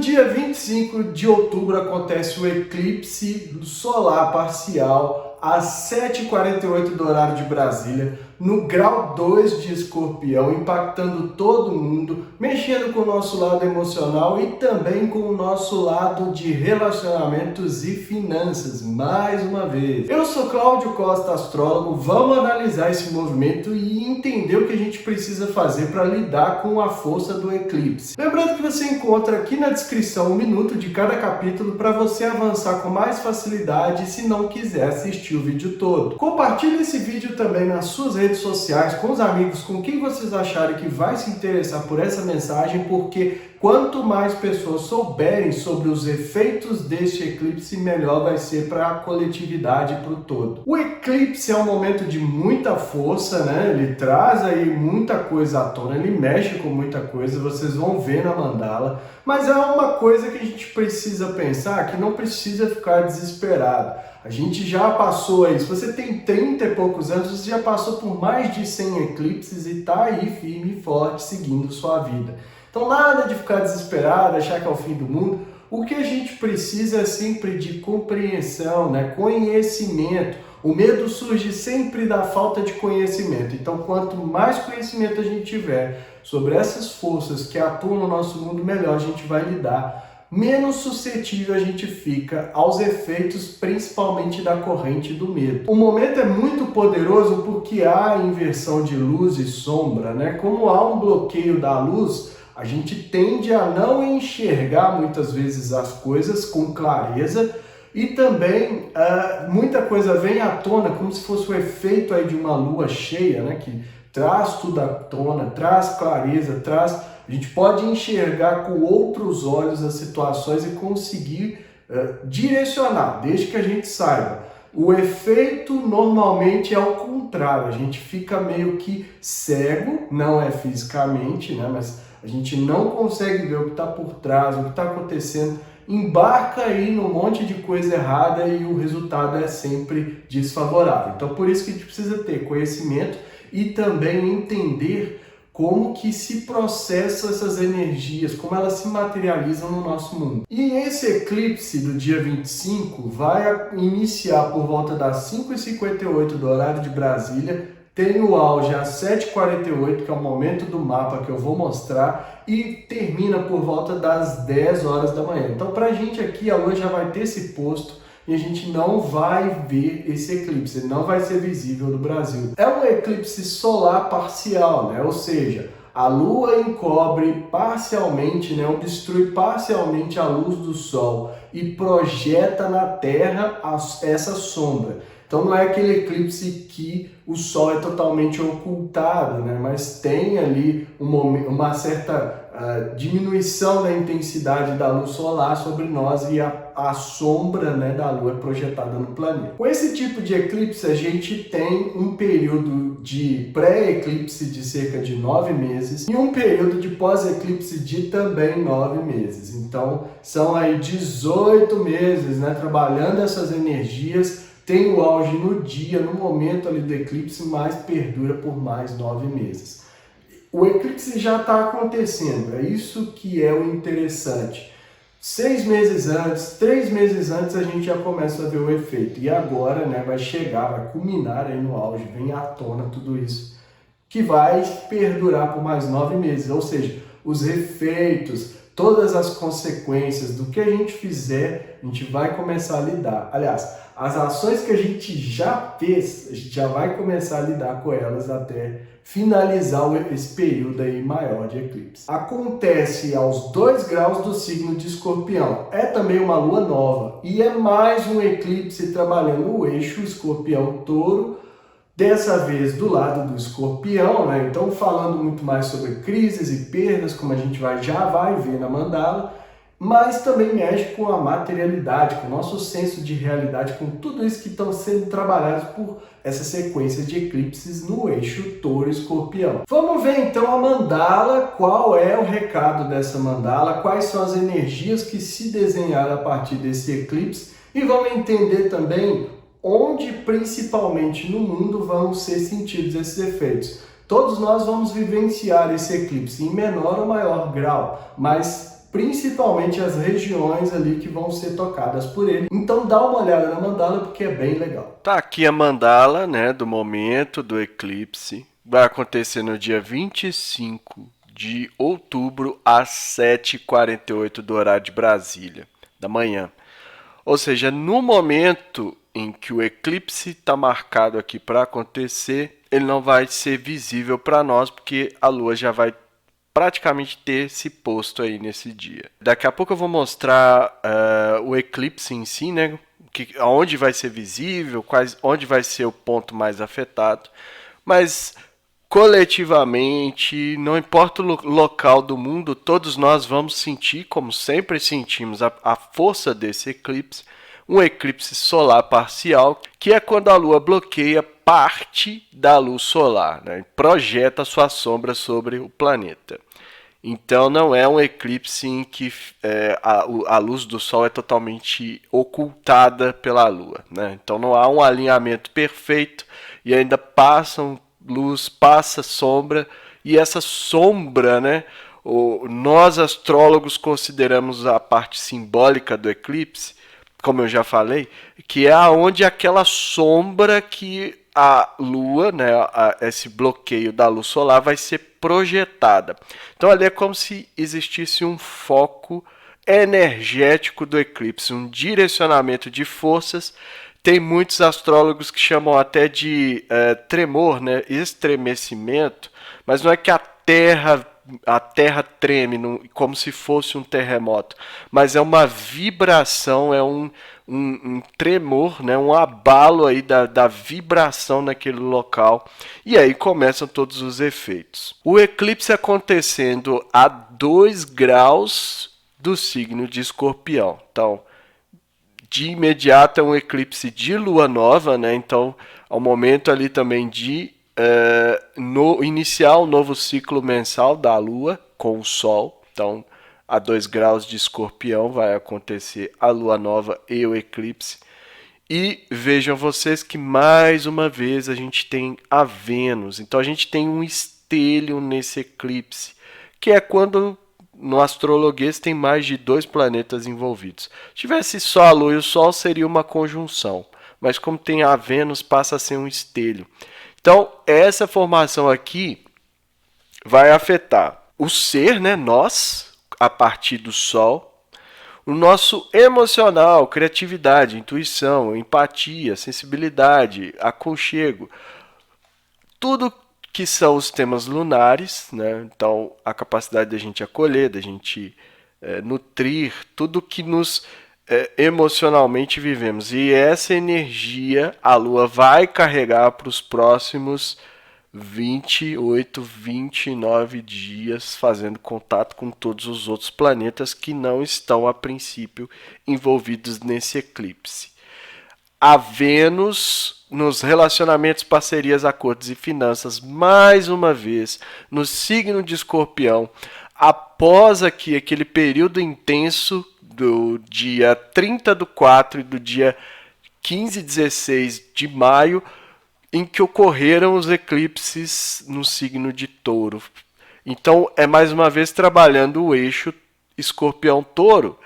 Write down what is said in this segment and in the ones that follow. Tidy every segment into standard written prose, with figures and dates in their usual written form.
dia 25 de outubro acontece o eclipse solar parcial às 7h48 do horário de Brasília, no grau 2 de Escorpião, impactando todo mundo, mexendo com o nosso lado emocional e também com o nosso lado de relacionamentos e finanças, mais uma vez. Eu sou Cláudio Costa, astrólogo, vamos analisar esse movimento e entender o que a gente precisa fazer para lidar com a força do eclipse. Lembrando que você encontra aqui na descrição 1 minuto de cada capítulo para você avançar com mais facilidade se não quiser assistir o vídeo todo. Compartilhe esse vídeo também nas suas redes sociais, com os amigos, com quem vocês acharem que vai se interessar por essa mensagem, porque quanto mais pessoas souberem sobre os efeitos deste eclipse, melhor vai ser para a coletividade e para o todo. O eclipse é um momento de muita força, né? Ele traz aí muita coisa à tona, ele mexe com muita coisa, vocês vão ver na mandala, mas é uma coisa que a gente precisa pensar, que não precisa ficar desesperado. A gente já passou aí, se você tem 30 e poucos anos, você já passou por mais de 100 eclipses e está aí firme e forte seguindo sua vida. Então nada de ficar desesperado, achar que é o fim do mundo. O que a gente precisa é sempre de compreensão, né? Conhecimento. O medo surge sempre da falta de conhecimento. Então quanto mais conhecimento a gente tiver sobre essas forças que atuam no nosso mundo, melhor a gente vai lidar. Menos suscetível a gente fica aos efeitos, principalmente da corrente do medo. O momento é muito poderoso porque há inversão de luz e sombra, né? Como há um bloqueio da luz, a gente tende a não enxergar muitas vezes as coisas com clareza e também muita coisa vem à tona como se fosse o efeito aí de uma lua cheia, né? Que traz tudo à tona, traz clareza, a gente pode enxergar com outros olhos as situações e conseguir direcionar, desde que a gente saiba. O efeito normalmente é ao contrário, a gente fica meio que cego, não é fisicamente, né? Mas a gente não consegue ver o que está por trás, o que está acontecendo, embarca aí num monte de coisa errada e o resultado é sempre desfavorável. Então por isso que a gente precisa ter conhecimento e também entender como que se processa essas energias, como elas se materializam no nosso mundo. E esse eclipse do dia 25 vai iniciar por volta das 5h58 do horário de Brasília, tem o auge às 7h48, que é o momento do mapa que eu vou mostrar, e termina por volta das 10 horas da manhã. Então pra gente aqui a lua já vai ter se posto, e a gente não vai ver esse eclipse, ele não vai ser visível no Brasil. É um eclipse solar parcial, né? Ou seja, a lua encobre parcialmente, né? Ou destrui parcialmente a luz do sol e projeta na Terra essa sombra. Então não é aquele eclipse que o sol é totalmente ocultado, né? Mas tem ali uma certa diminuição da intensidade da luz solar sobre nós e a sombra, né, da lua é projetada no planeta. Com esse tipo de eclipse a gente tem um período de pré-eclipse de cerca de 9 meses e um período de pós-eclipse de também 9 meses. Então são aí 18 meses, né, trabalhando essas energias. Tem o auge no dia, no momento ali do eclipse, mas perdura por mais 9 meses. O eclipse já está acontecendo, é isso que é o interessante. 6 meses antes, 3 meses antes a gente já começa a ver o efeito. E agora, né, vai chegar, vai culminar aí no auge, vem à tona tudo isso, que vai perdurar por mais 9 meses. Ou seja, os efeitos, todas as consequências do que a gente fizer, a gente vai começar a lidar. Aliás, as ações que a gente já fez, a gente já vai começar a lidar com elas até finalizar esse período aí maior de eclipse. Acontece aos 2 graus do signo de Escorpião. É também uma lua nova e é mais um eclipse trabalhando o eixo Escorpião-Touro, dessa vez do lado do Escorpião, né? Então falando muito mais sobre crises e perdas, como a gente já vai ver na mandala, mas também mexe com a materialidade, com o nosso senso de realidade, com tudo isso que estão sendo trabalhados por essa sequência de eclipses no eixo Touro-Escorpião. Vamos ver então a mandala, qual é o recado dessa mandala, quais são as energias que se desenharam a partir desse eclipse e vamos entender também onde principalmente no mundo vão ser sentidos esses efeitos. Todos nós vamos vivenciar esse eclipse em menor ou maior grau, mas principalmente as regiões ali que vão ser tocadas por ele. Então dá uma olhada na mandala porque é bem legal. Tá aqui a mandala, né, do momento do eclipse. Vai acontecer no dia 25 de outubro às 7h48 do horário de Brasília, da manhã. Ou seja, no momento em que o eclipse está marcado aqui para acontecer, ele não vai ser visível para nós, porque a Lua já vai praticamente ter se posto aí nesse dia. Daqui a pouco eu vou mostrar o eclipse em si, né? Onde vai ser visível, onde vai ser o ponto mais afetado. Mas coletivamente, não importa o local do mundo, todos nós vamos sentir, como sempre sentimos, a força desse eclipse, um eclipse solar parcial, que é quando a Lua bloqueia parte da luz solar, né? Projeta sua sombra sobre o planeta. Então não é um eclipse em que a luz do Sol é totalmente ocultada pela Lua, né? Então não há um alinhamento perfeito e ainda passa luz, passa sombra, e essa sombra, né? Nós astrólogos consideramos a parte simbólica do eclipse, como eu já falei, que é aonde aquela sombra que a Lua, né, esse bloqueio da luz solar vai ser projetada. Então ali é como se existisse um foco energético do eclipse, um direcionamento de forças. Tem muitos astrólogos que chamam até de tremor, né, estremecimento, mas não é que a Terra treme como se fosse um terremoto, mas é uma vibração, é um tremor, né, um abalo aí da vibração naquele local, e aí começam todos os efeitos. O eclipse acontecendo a 2 graus do signo de Escorpião. Então, de imediato é um eclipse de lua nova, né? Então, ao momento ali também de iniciar o novo ciclo mensal da Lua com o Sol. Então, a 2 graus de Escorpião vai acontecer a Lua nova e o eclipse. E vejam vocês que mais uma vez a gente tem a Vênus. Então, a gente tem um espelho nesse eclipse, que é quando no astrologuês tem mais de 2 planetas envolvidos. Se tivesse só a Lua e o Sol, seria uma conjunção. Mas como tem a Vênus, passa a ser um espelho. Então, essa formação aqui vai afetar o ser, né, nós, a partir do Sol, o nosso emocional, criatividade, intuição, empatia, sensibilidade, aconchego, tudo que são os temas lunares, né? Então, a capacidade da gente acolher, da gente nutrir, tudo que nos emocionalmente vivemos. E essa energia a Lua vai carregar para os próximos 28, 29 dias, fazendo contato com todos os outros planetas que não estão, a princípio, envolvidos nesse eclipse. A Vênus nos relacionamentos, parcerias, acordos e finanças, mais uma vez, no signo de Escorpião, após aqui aquele período intenso do dia 30/4 e do dia 15/16 de maio, em que ocorreram os eclipses no signo de Touro. Então, é mais uma vez trabalhando o eixo Escorpião-Touro.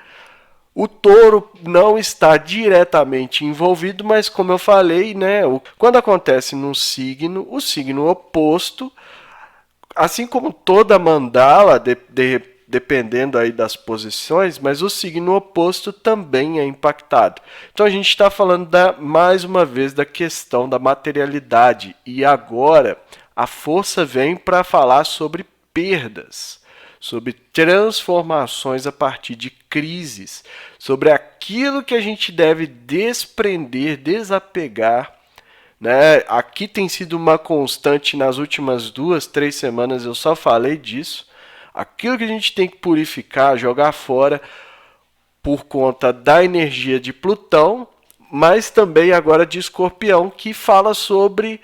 O Touro não está diretamente envolvido, mas como eu falei, né, quando acontece num signo, o signo oposto, assim como toda mandala, dependendo aí das posições, mas o signo oposto também é impactado. Então a gente está falando mais uma vez da questão da materialidade, e agora a força vem para falar sobre perdas, sobre transformações a partir de crises, sobre aquilo que a gente deve desprender, desapegar, né? Aqui tem sido uma constante nas últimas 2, 3 semanas, eu só falei disso. Aquilo que a gente tem que purificar, jogar fora por conta da energia de Plutão, mas também agora de Escorpião, que fala sobre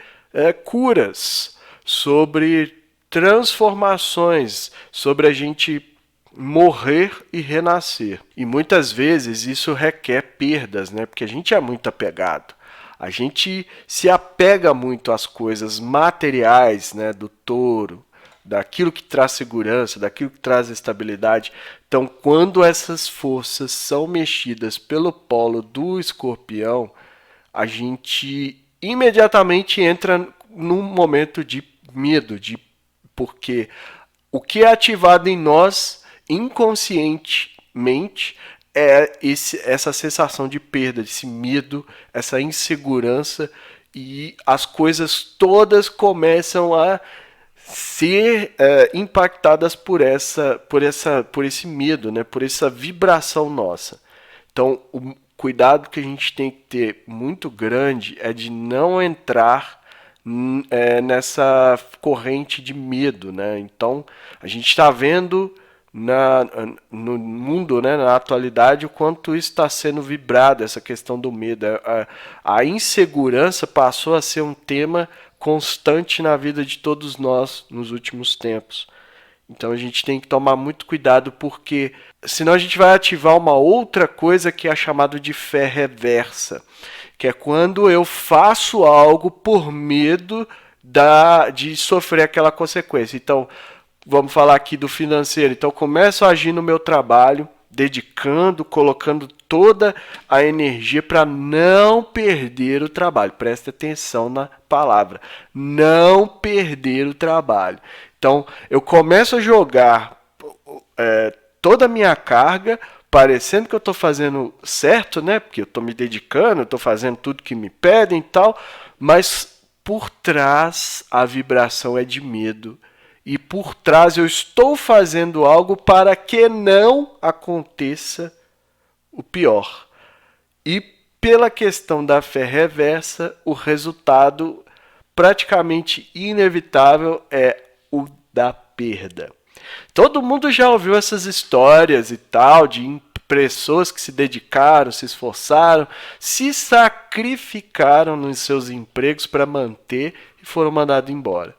curas, sobre transformações, sobre a gente morrer e renascer. E muitas vezes isso requer perdas, né? Porque a gente é muito apegado. A gente se apega muito às coisas materiais, né, do Touro, daquilo que traz segurança, daquilo que traz estabilidade. Então, quando essas forças são mexidas pelo polo do Escorpião, a gente imediatamente entra num momento de medo, porque o que é ativado em nós inconscientemente é essa sensação de perda, esse medo, essa insegurança, e as coisas todas começam a ser impactadas por esse medo, né? Por essa vibração nossa. Então, o cuidado que a gente tem que ter muito grande é de não entrar nessa corrente de medo, né? Então, a gente está vendo no mundo, né, na atualidade, o quanto isso está sendo vibrado, essa questão do medo. A insegurança passou a ser um tema constante na vida de todos nós nos últimos tempos. Então a gente tem que tomar muito cuidado, porque senão a gente vai ativar uma outra coisa que é chamada de fé reversa, que é quando eu faço algo por medo de sofrer aquela consequência. Então, vamos falar aqui do financeiro. Então, eu começo a agir no meu trabalho, dedicando, colocando toda a energia para não perder o trabalho. Preste atenção na palavra. Não perder o trabalho. Então, eu começo a jogar toda a minha carga, parecendo que eu estou fazendo certo, né? Porque eu estou me dedicando, eu estou fazendo tudo que me pedem e tal, mas por trás a vibração é de medo. E por trás eu estou fazendo algo para que não aconteça o pior. E pela questão da fé reversa, o resultado praticamente inevitável é o da perda. Todo mundo já ouviu essas histórias e tal, de pessoas que se dedicaram, se esforçaram, se sacrificaram nos seus empregos para manter e foram mandados embora.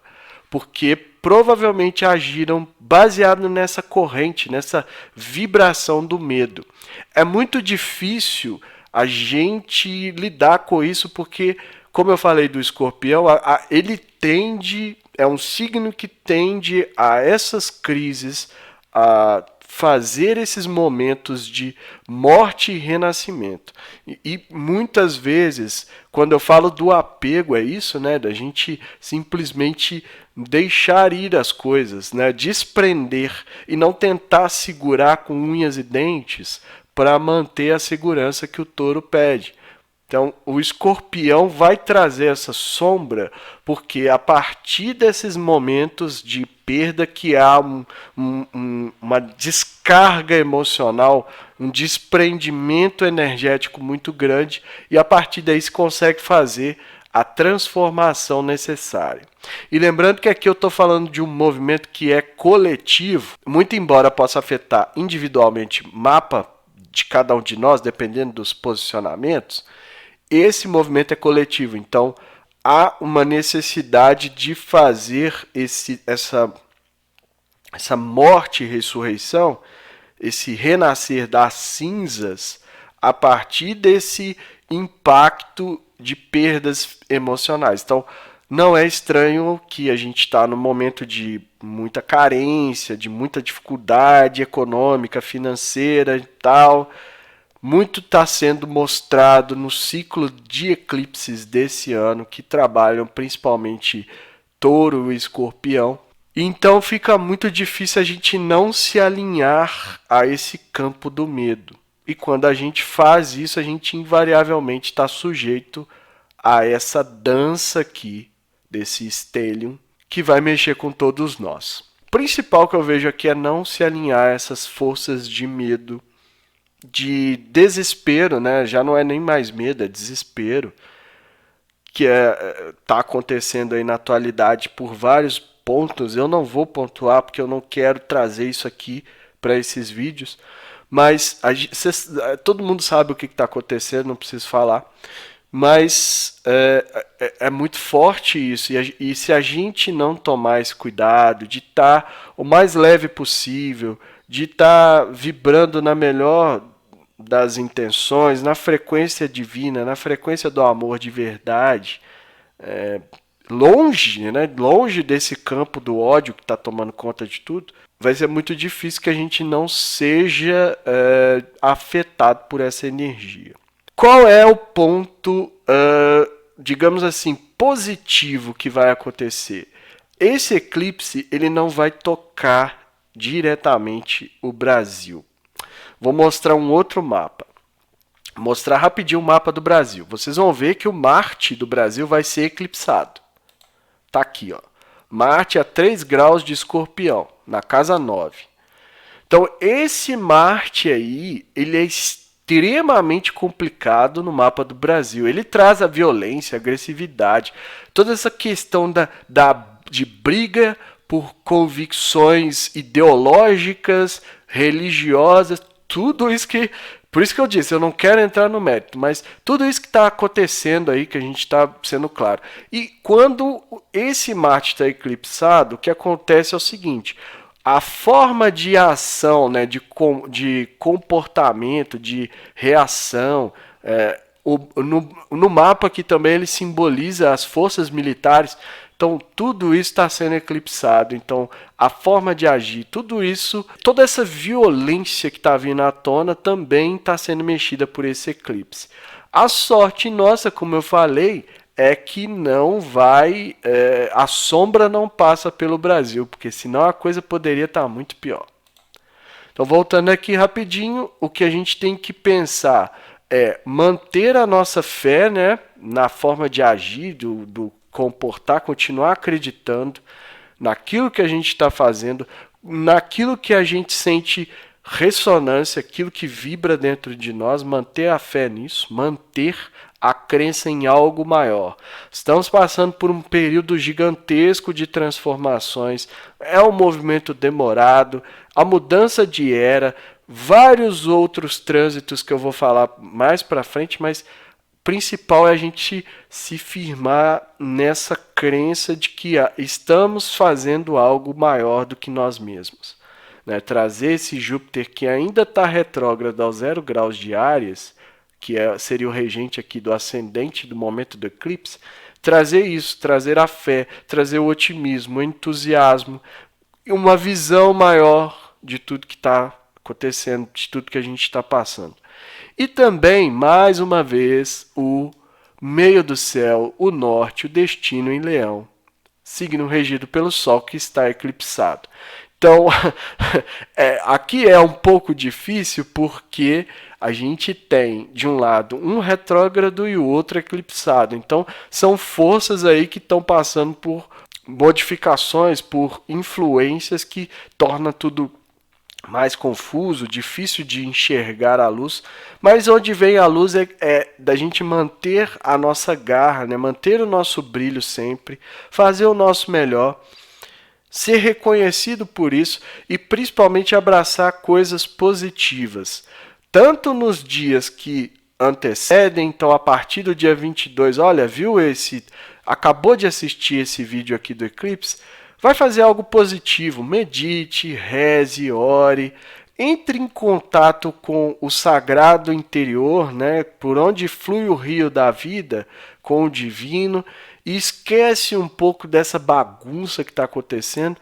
Porque provavelmente agiram baseado nessa corrente, nessa vibração do medo. É muito difícil a gente lidar com isso, porque, como eu falei do Escorpião, ele tende, é um signo que tende a essas crises, a fazer esses momentos de morte e renascimento. E muitas vezes, quando eu falo do apego, é isso, né? Da gente simplesmente deixar ir as coisas, né? Desprender e não tentar segurar com unhas e dentes para manter a segurança que o touro pede. Então, o Escorpião vai trazer essa sombra, porque a partir desses momentos de perda que há uma descarga emocional, um desprendimento energético muito grande, e a partir daí se consegue fazer a transformação necessária. E lembrando que aqui eu estou falando de um movimento que é coletivo, muito embora possa afetar individualmente o mapa de cada um de nós, dependendo dos posicionamentos, esse movimento é coletivo, então há uma necessidade de fazer essa morte e ressurreição, esse renascer das cinzas, a partir desse impacto de perdas emocionais. Então, não é estranho que a gente está num momento de muita carência, de muita dificuldade econômica, financeira e tal. Muito está sendo mostrado no ciclo de eclipses desse ano, que trabalham principalmente Touro e Escorpião. Então fica muito difícil a gente não se alinhar a esse campo do medo. E quando a gente faz isso, a gente invariavelmente está sujeito a essa dança aqui, desse stellium, que vai mexer com todos nós. O principal que eu vejo aqui é não se alinhar a essas forças de medo, de desespero, né? Já não é nem mais medo, é desespero, que tá acontecendo aí na atualidade por vários pontos. Eu não vou pontuar porque eu não quero trazer isso aqui para esses vídeos, mas todo mundo sabe o que está acontecendo, não preciso falar. Mas é muito forte isso, e se a gente não tomar esse cuidado de estar o mais leve possível, de estar vibrando na melhor das intenções, na frequência divina, na frequência do amor de verdade, longe, né, longe desse campo do ódio que está tomando conta de tudo, vai ser muito difícil que a gente não seja afetado por essa energia. Qual é o ponto, digamos assim, positivo que vai acontecer? Esse eclipse ele não vai tocar diretamente o Brasil. Vou mostrar um outro mapa. Mostrar rapidinho o mapa do Brasil. Vocês vão ver que o Marte do Brasil vai ser eclipsado. Tá aqui, ó. Marte a 3 graus de Escorpião, na casa 9. Então, esse Marte aí, ele é extremamente complicado no mapa do Brasil. Ele traz a violência, a agressividade, toda essa questão de briga por convicções ideológicas, religiosas, tudo isso que... Por isso que eu disse, eu não quero entrar no mérito, mas tudo isso que está acontecendo aí, que a gente está sendo claro. E quando esse Marte está eclipsado, o que acontece é o seguinte: a forma de ação, né, de comportamento, de reação, no mapa aqui também ele simboliza as forças militares. Então, tudo isso está sendo eclipsado. Então, a forma de agir, tudo isso, toda essa violência que está vindo à tona também está sendo mexida por esse eclipse. A sorte nossa, como eu falei, é que não vai... a sombra não passa pelo Brasil, porque senão a coisa poderia estar muito pior. Então, voltando aqui rapidinho, o que a gente tem que pensar é manter a nossa fé, né, na forma de agir, do comportar, continuar acreditando naquilo que a gente está fazendo, naquilo que a gente sente ressonância, aquilo que vibra dentro de nós, manter a fé nisso, manter a crença em algo maior. Estamos passando por um período gigantesco de transformações, é um movimento demorado, a mudança de era, vários outros trânsitos que eu vou falar mais para frente, mas principal é a gente se firmar nessa crença de que estamos fazendo algo maior do que nós mesmos. Né? Trazer esse Júpiter que ainda está retrógrado aos 0 graus de Áries, que seria o regente aqui do ascendente do momento do eclipse, trazer isso, trazer a fé, trazer o otimismo, o entusiasmo, uma visão maior de tudo que está acontecendo, de tudo que a gente está passando. E também, mais uma vez, o meio do céu, o norte, o destino em Leão, signo regido pelo Sol que está eclipsado. Então, aqui é um pouco difícil porque a gente tem, de um lado, um retrógrado e o outro eclipsado. Então, são forças aí que estão passando por modificações, por influências que tornam tudo mais confuso, difícil de enxergar a luz, mas onde vem a luz é da gente manter a nossa garra, né? Manter o nosso brilho sempre, fazer o nosso melhor, ser reconhecido por isso e principalmente abraçar coisas positivas, tanto nos dias que antecedem, então a partir do dia 22, olha, acabou de assistir esse vídeo aqui do eclipse, vai fazer algo positivo, medite, reze, ore, entre em contato com o sagrado interior, né, por onde flui o rio da vida, com o divino, e esquece um pouco dessa bagunça que está acontecendo.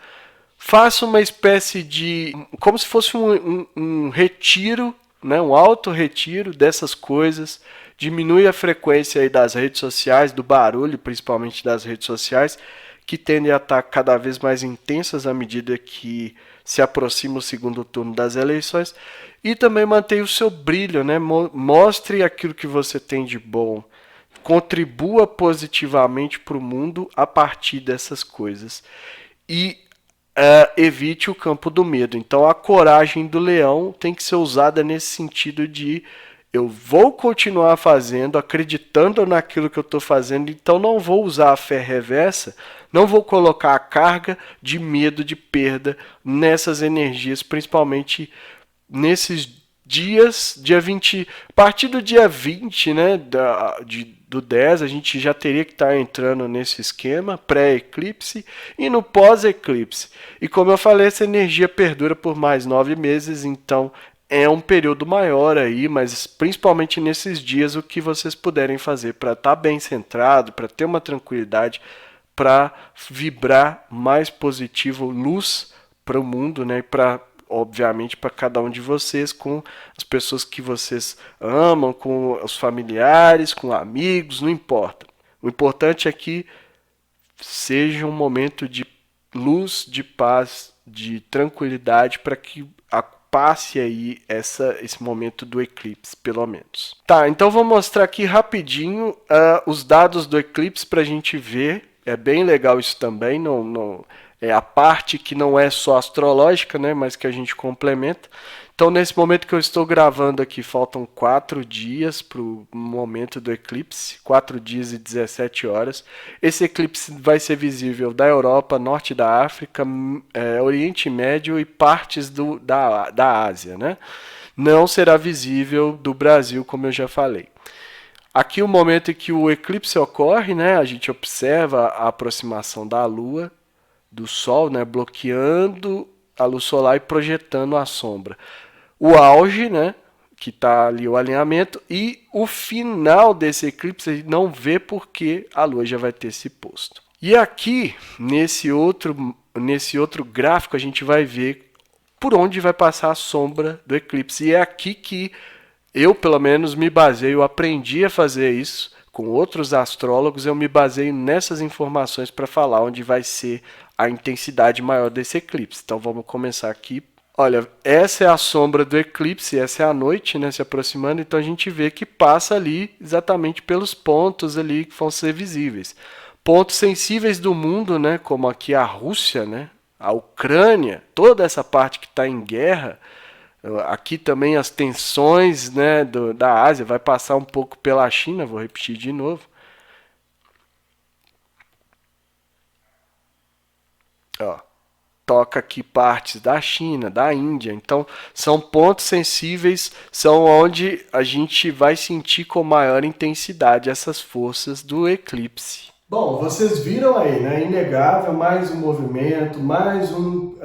Faça uma espécie de, como se fosse um retiro, né, um auto-retiro dessas coisas, diminui a frequência aí das redes sociais, do barulho, principalmente das redes sociais, que tendem a estar cada vez mais intensas à medida que se aproxima o segundo turno das eleições, e também mantenha o seu brilho, né? Mostre aquilo que você tem de bom, contribua positivamente para o mundo a partir dessas coisas e evite o campo do medo. Então a coragem do leão tem que ser usada nesse sentido de eu vou continuar fazendo, acreditando naquilo que eu estou fazendo, então não vou usar a fé reversa, não vou colocar a carga de medo, de perda nessas energias, principalmente nesses dias, dia 20, a partir do dia 20, né, do 10, a gente já teria que estar entrando nesse esquema, pré-eclipse e no pós-eclipse. E como eu falei, essa energia perdura por mais 9 meses, então é um período maior aí, mas principalmente nesses dias o que vocês puderem fazer para estar bem centrado, para ter uma tranquilidade, para vibrar mais positivo, luz para o mundo, né? E para, obviamente, para cada um de vocês, com as pessoas que vocês amam, com os familiares, com amigos, não importa. O importante é que seja um momento de luz, de paz, de tranquilidade, para que passe aí esse momento do eclipse, pelo menos. Tá, então vou mostrar aqui rapidinho os dados do eclipse para a gente ver. É bem legal isso também, não, é a parte que não é só astrológica, né, mas que a gente complementa. Então, nesse momento que eu estou gravando aqui, faltam 4 dias para o momento do eclipse, 4 dias e 17 horas. Esse eclipse vai ser visível da Europa, norte da África, Oriente Médio e partes da Ásia, né? Não será visível do Brasil, como eu já falei. Aqui o momento em que o eclipse ocorre, né? A gente observa a aproximação da Lua, do Sol, né? Bloqueando a luz solar e projetando a sombra. O auge, né, que está ali o alinhamento, e o final desse eclipse a gente não vê porque a Lua já vai ter se posto. E aqui, nesse outro gráfico, a gente vai ver por onde vai passar a sombra do eclipse. E é aqui que eu, pelo menos, me baseio, eu aprendi a fazer isso com outros astrólogos, eu me baseio nessas informações para falar onde vai ser a intensidade maior desse eclipse. Então vamos começar aqui. Olha, essa é a sombra do eclipse, essa é a noite, né, se aproximando, então a gente vê que passa ali exatamente pelos pontos ali que vão ser visíveis. Pontos sensíveis do mundo, né, como aqui a Rússia, né, a Ucrânia, toda essa parte que está em guerra, aqui também as tensões, né, da Ásia, vai passar um pouco pela China, vou repetir de novo. Ó. Toca aqui partes da China, da Índia. Então, são pontos sensíveis, são onde a gente vai sentir com maior intensidade essas forças do eclipse. Bom, vocês viram aí, né? Inegável, mais um movimento, mais um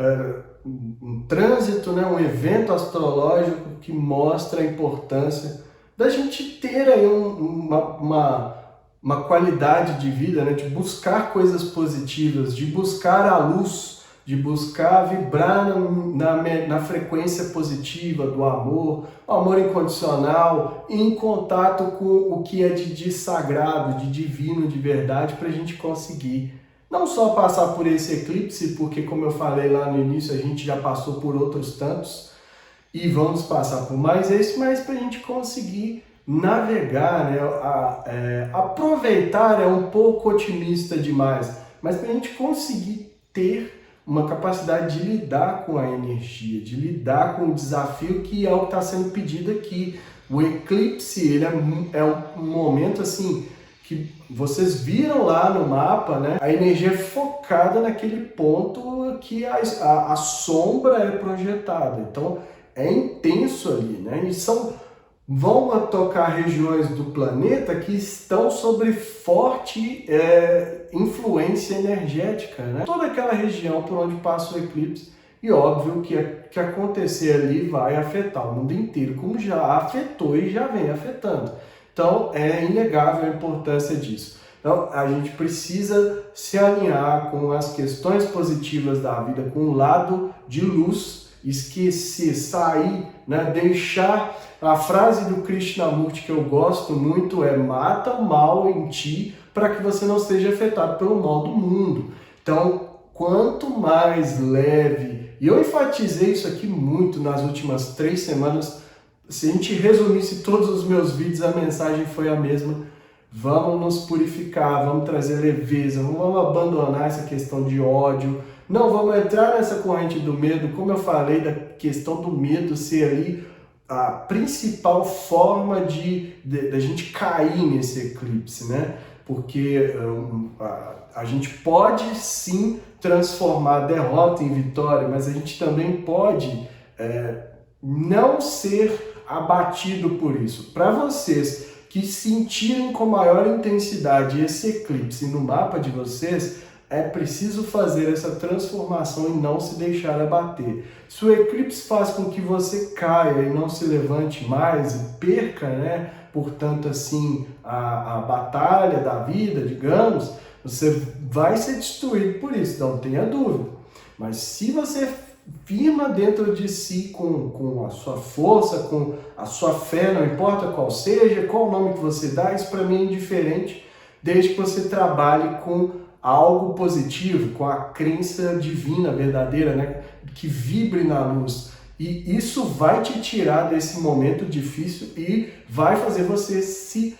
trânsito, né? Um evento astrológico que mostra a importância da gente ter aí uma qualidade de vida, né? De buscar coisas positivas, de buscar a luz, de buscar vibrar na frequência positiva do amor, o amor incondicional, em contato com o que é de sagrado, de divino, de verdade, para a gente conseguir não só passar por esse eclipse, porque como eu falei lá no início, a gente já passou por outros tantos e vamos passar por mais esse, mas para a gente conseguir navegar, né? Aproveitar é um pouco otimista demais, mas para a gente conseguir ter uma capacidade de lidar com a energia, de lidar com o desafio que é o que está sendo pedido aqui. O eclipse, ele é um momento assim que vocês viram lá no mapa, né? A energia é focada naquele ponto que a sombra é projetada. Então é intenso ali, né? E vão tocar regiões do planeta que estão sob forte influência energética, né? Toda aquela região por onde passa o eclipse, e óbvio que acontecer ali vai afetar o mundo inteiro, como já afetou e já vem afetando. Então é inegável a importância disso. Então a gente precisa se alinhar com as questões positivas da vida, com o lado de luz, esquecer, sair, né? Deixar. A frase do Krishnamurti que eu gosto muito é: mata o mal em ti para que você não seja afetado pelo mal do mundo. Então, quanto mais leve, e eu enfatizei isso aqui muito nas últimas 3 semanas, se a gente resumisse todos os meus vídeos, a mensagem foi a mesma: vamos nos purificar, vamos trazer leveza, vamos abandonar essa questão de ódio, não vamos entrar nessa corrente do medo, como eu falei da questão do medo ser ali a principal forma da gente cair nesse eclipse, né? Porque a gente pode sim transformar a derrota em vitória, mas a gente também pode não ser abatido por isso. Para vocês que sentirem com maior intensidade esse eclipse no mapa de vocês, é preciso fazer essa transformação e não se deixar abater. Se o eclipse faz com que você caia e não se levante mais e perca, né, portanto, assim, a batalha da vida, digamos, Você vai ser destruído por isso, não tenha dúvida. Mas se você firma dentro de si com a sua força, com a sua fé, não importa qual seja, qual o nome que você dá, isso para mim é indiferente, desde que você trabalhe com algo positivo, com a crença divina, verdadeira, né? Que vibre na luz. E isso vai te tirar desse momento difícil e vai fazer você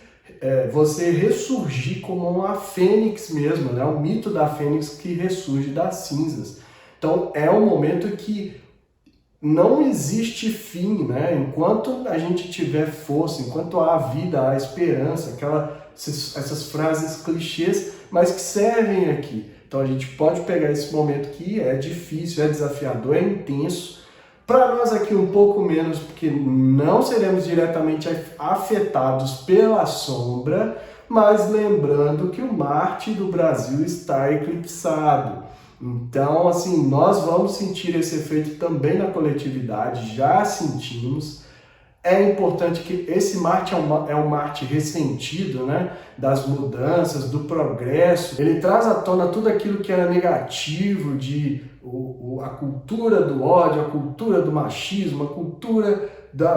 ressurgir como uma fênix mesmo, né? O mito da fênix que ressurge das cinzas. Então é um momento que não existe fim, né? Enquanto a gente tiver força, enquanto há vida, há esperança, essas frases clichês, mas que servem aqui. Então a gente pode pegar esse momento que é difícil, é desafiador, é intenso. Para nós aqui um pouco menos, porque não seremos diretamente afetados pela sombra, mas lembrando que o Marte do Brasil está eclipsado. Então, assim, nós vamos sentir esse efeito também na coletividade, já sentimos. É importante que esse Marte é um Marte ressentido, né? Das mudanças, do progresso. Ele traz à tona tudo aquilo que era negativo, a cultura do ódio, a cultura do machismo, a cultura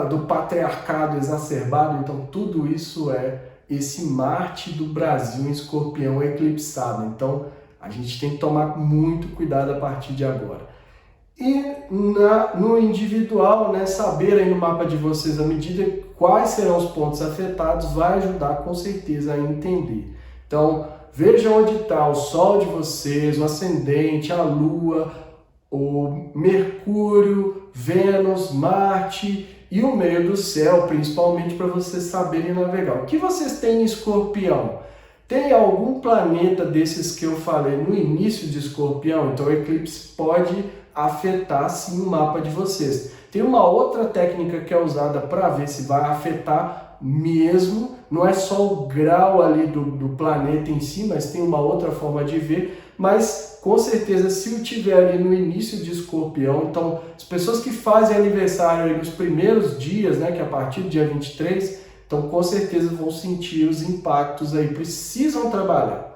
do patriarcado exacerbado. Então, tudo isso é esse Marte do Brasil em Escorpião eclipsado. Então, a gente tem que tomar muito cuidado a partir de agora. E no individual, né, saber aí no mapa de vocês, à medida quais serão os pontos afetados, vai ajudar com certeza a entender. Então, vejam onde está o Sol de vocês, o Ascendente, a Lua, o Mercúrio, Vênus, Marte e o meio do céu, principalmente para vocês saberem navegar. O que vocês têm em Escorpião? Tem algum planeta desses que eu falei no início de Escorpião? Então o eclipse pode afetar sim o mapa de vocês. Tem uma outra técnica que é usada para ver se vai afetar mesmo, não é só o grau ali do planeta em si, mas tem uma outra forma de ver, mas com certeza se eu tiver ali no início de Escorpião, então as pessoas que fazem aniversário aí nos primeiros dias, né, que é a partir do dia 23, então com certeza vão sentir os impactos aí, precisam trabalhar.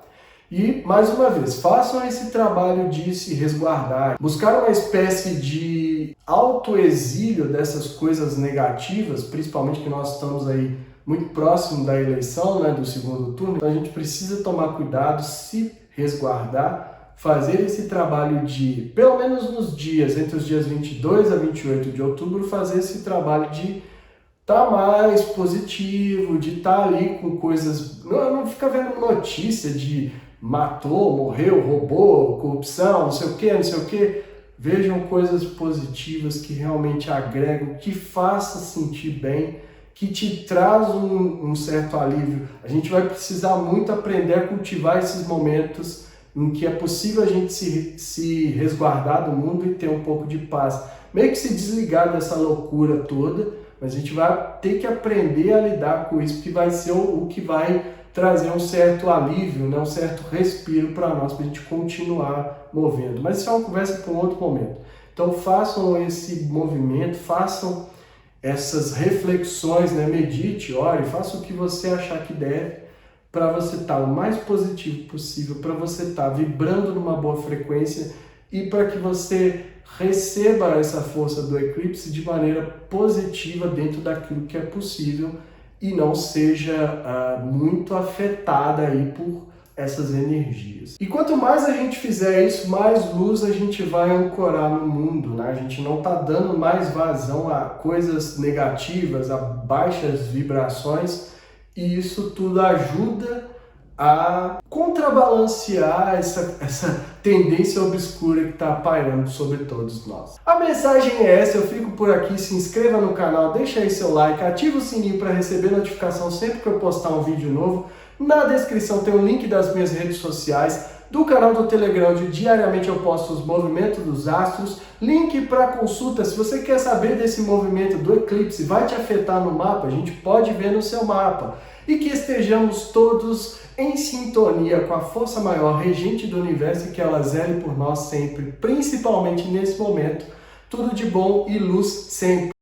E, mais uma vez, façam esse trabalho de se resguardar, buscar uma espécie de autoexílio dessas coisas negativas, principalmente que nós estamos aí muito próximo da eleição, né, do segundo turno, então a gente precisa tomar cuidado, se resguardar, fazer esse trabalho de, pelo menos nos dias, entre os dias 22 a 28 de outubro, fazer esse trabalho de estar mais positivo, de estar ali com coisas, não fica vendo notícia de matou, morreu, roubou, corrupção, não sei o que, não sei o que. Vejam coisas positivas que realmente agregam, que façam sentir bem, que te traz um certo alívio. A gente vai precisar muito aprender a cultivar esses momentos em que é possível a gente se resguardar do mundo e ter um pouco de paz. Meio que se desligar dessa loucura toda, mas a gente vai ter que aprender a lidar com isso, que vai ser o que vai trazer um certo alívio, né, um certo respiro para nós, para a gente continuar movendo. Mas isso é uma conversa para um outro momento. Então façam esse movimento, façam essas reflexões, né, medite, ore, faça o que você achar que deve, para você estar o mais positivo possível, para você estar vibrando numa boa frequência e para que você receba essa força do eclipse de maneira positiva dentro daquilo que é possível e não seja muito afetada aí por essas energias. E quanto mais a gente fizer isso, mais luz a gente vai ancorar no mundo, né? A gente não está dando mais vazão a coisas negativas, a baixas vibrações, e isso tudo ajuda a contrabalancear essa tendência obscura que está pairando sobre todos nós. A mensagem é essa, eu fico por aqui, se inscreva no canal, deixa aí seu like, ativa o sininho para receber notificação sempre que eu postar um vídeo novo. Na descrição tem o link das minhas redes sociais, do canal do Telegram, onde diariamente eu posto os movimentos dos astros, link para consulta, se você quer saber desse movimento do eclipse, vai te afetar no mapa, a gente pode ver no seu mapa. E que estejamos todos em sintonia com a força maior regente do universo e que ela zele por nós sempre, principalmente nesse momento. Tudo de bom e luz sempre.